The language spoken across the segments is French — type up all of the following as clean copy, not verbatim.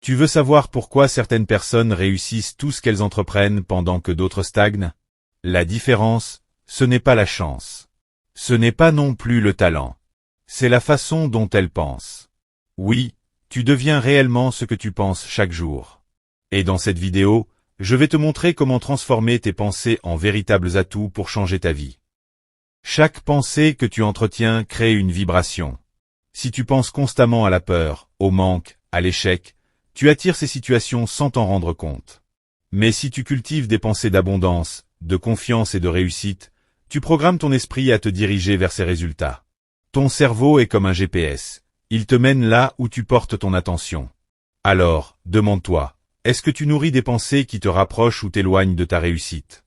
Tu veux savoir pourquoi certaines personnes réussissent tout ce qu'elles entreprennent pendant que d'autres stagnent? La différence, ce n'est pas la chance. Ce n'est pas non plus le talent. C'est la façon dont elles pensent. Oui, tu deviens réellement ce que tu penses chaque jour. Et dans cette vidéo, je vais te montrer comment transformer tes pensées en véritables atouts pour changer ta vie. Chaque pensée que tu entretiens crée une vibration. Si tu penses constamment à la peur, au manque, à l'échec, tu attires ces situations sans t'en rendre compte. Mais si tu cultives des pensées d'abondance, de confiance et de réussite, tu programmes ton esprit à te diriger vers ces résultats. Ton cerveau est comme un GPS. Il te mène là où tu portes ton attention. Alors, demande-toi, est-ce que tu nourris des pensées qui te rapprochent ou t'éloignent de ta réussite?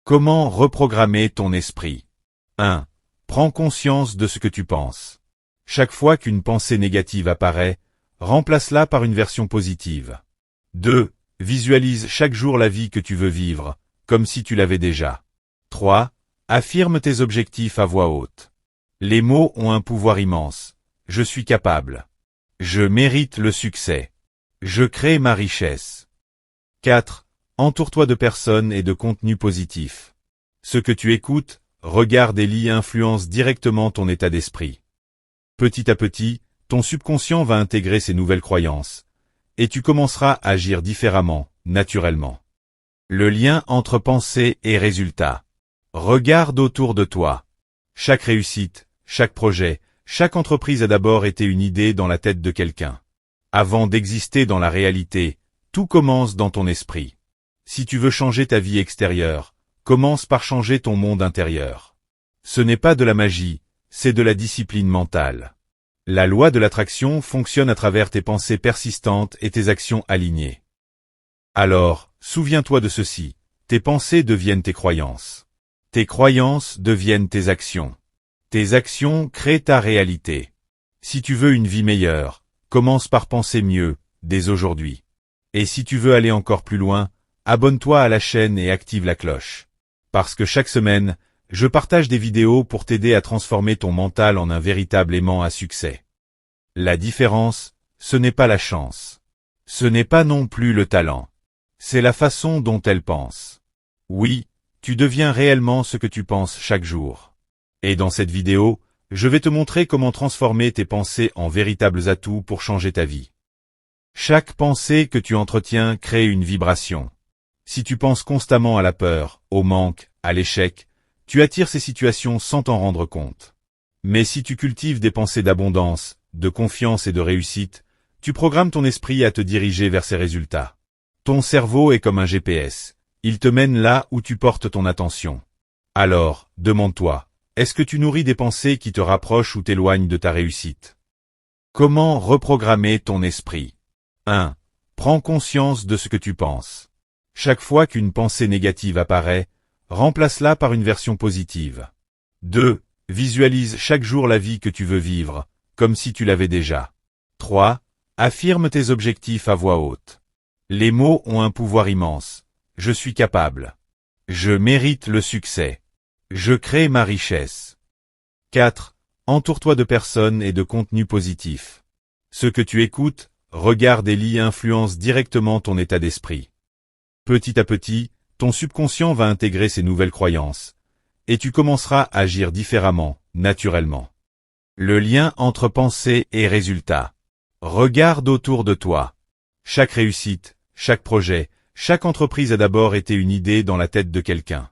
Comment reprogrammer ton esprit? 1. Prends conscience de ce que tu penses. Chaque fois qu'une pensée négative apparaît, remplace-la par une version positive. 2. Visualise chaque jour la vie que tu veux vivre, comme si tu l'avais déjà. 3. Affirme tes objectifs à voix haute. Les mots ont un pouvoir immense. Je suis capable. Je mérite le succès. Je crée ma richesse. 4. Entoure-toi de personnes et de contenus positifs. Ce que tu écoutes, regardes et lis influence directement ton état d'esprit. Petit à petit, ton subconscient va intégrer ces nouvelles croyances, et tu commenceras à agir différemment, naturellement. Le lien entre pensée et résultat. Regarde autour de toi. Chaque réussite, chaque projet, chaque entreprise a d'abord été une idée dans la tête de quelqu'un. Avant d'exister dans la réalité, tout commence dans ton esprit. Si tu veux changer ta vie extérieure, commence par changer ton monde intérieur. Ce n'est pas de la magie, c'est de la discipline mentale. La loi de l'attraction fonctionne à travers tes pensées persistantes et tes actions alignées. Alors, souviens-toi de ceci, tes pensées deviennent tes croyances. Tes croyances deviennent tes actions. Tes actions créent ta réalité. Si tu veux une vie meilleure, commence par penser mieux, dès aujourd'hui. Et si tu veux aller encore plus loin, abonne-toi à la chaîne et active la cloche. Parce que chaque semaine, je partage des vidéos pour t'aider à transformer ton mental en un véritable aimant à succès. La différence, ce n'est pas la chance. Ce n'est pas non plus le talent. C'est la façon dont elles pensent. Oui, tu deviens réellement ce que tu penses chaque jour. Et dans cette vidéo, je vais te montrer comment transformer tes pensées en véritables atouts pour changer ta vie. Chaque pensée que tu entretiens crée une vibration. Si tu penses constamment à la peur, au manque, à l'échec, tu attires ces situations sans t'en rendre compte. Mais si tu cultives des pensées d'abondance, de confiance et de réussite, tu programmes ton esprit à te diriger vers ces résultats. Ton cerveau est comme un GPS. Il te mène là où tu portes ton attention. Alors, demande-toi, est-ce que tu nourris des pensées qui te rapprochent ou t'éloignent de ta réussite? Comment reprogrammer ton esprit? 1. Prends conscience de ce que tu penses. Chaque fois qu'une pensée négative apparaît, remplace-la par une version positive. 2. Visualise chaque jour la vie que tu veux vivre, comme si tu l'avais déjà. 3. Affirme tes objectifs à voix haute. Les mots ont un pouvoir immense. Je suis capable. Je mérite le succès. Je crée ma richesse. 4. Entoure-toi de personnes et de contenus positifs. Ce que tu écoutes, regardes et lis influence directement ton état d'esprit. Petit à petit, ton subconscient va intégrer ces nouvelles croyances, et tu commenceras à agir différemment, naturellement. Le lien entre pensée et résultat. Regarde autour de toi. Chaque réussite, chaque projet, chaque entreprise a d'abord été une idée dans la tête de quelqu'un.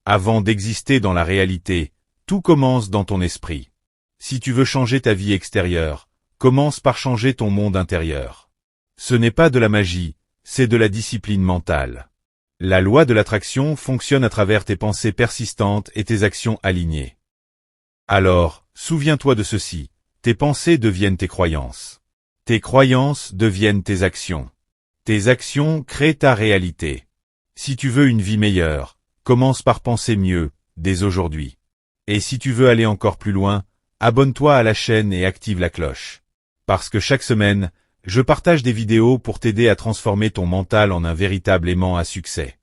Avant d'exister dans la réalité, tout commence dans ton esprit. Si tu veux changer ta vie extérieure, commence par changer ton monde intérieur. Ce n'est pas de la magie, c'est de la discipline mentale. La loi de l'attraction fonctionne à travers tes pensées persistantes et tes actions alignées. Alors, souviens-toi de ceci, tes pensées deviennent tes croyances. Tes croyances deviennent tes actions. Tes actions créent ta réalité. Si tu veux une vie meilleure, commence par penser mieux, dès aujourd'hui. Et si tu veux aller encore plus loin, abonne-toi à la chaîne et active la cloche. Parce que chaque semaine, je partage des vidéos pour t'aider à transformer ton mental en un véritable aimant à succès.